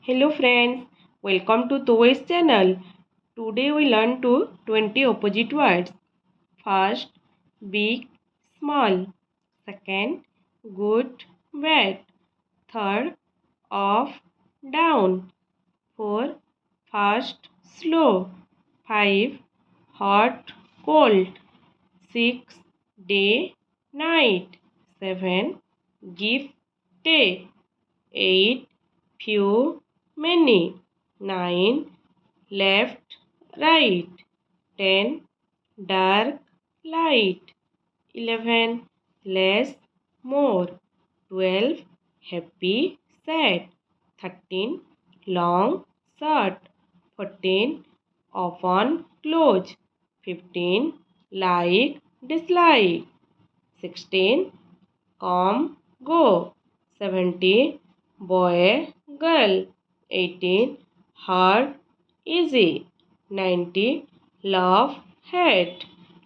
Hello friends, welcome to Toys channel. Today we learn to 20 opposite words. First, big, small. Second, good, bad. Third, off, down. 4, fast, slow. 5, hot, cold. 6, day, night. 7, gift, day. 8, few, many. 9, left, right. 10, dark, light. 11, less, more. 12, happy, sad. 13, long, short. 14, open, close. 15, like, dislike. 16, come, go. 17, boy, girl. 18, hard, easy. 19, love, hate.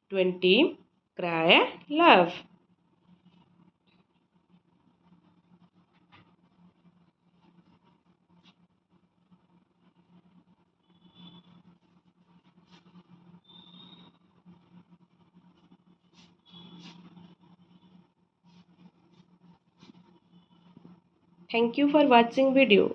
20, cry, love. Thank you for watching video.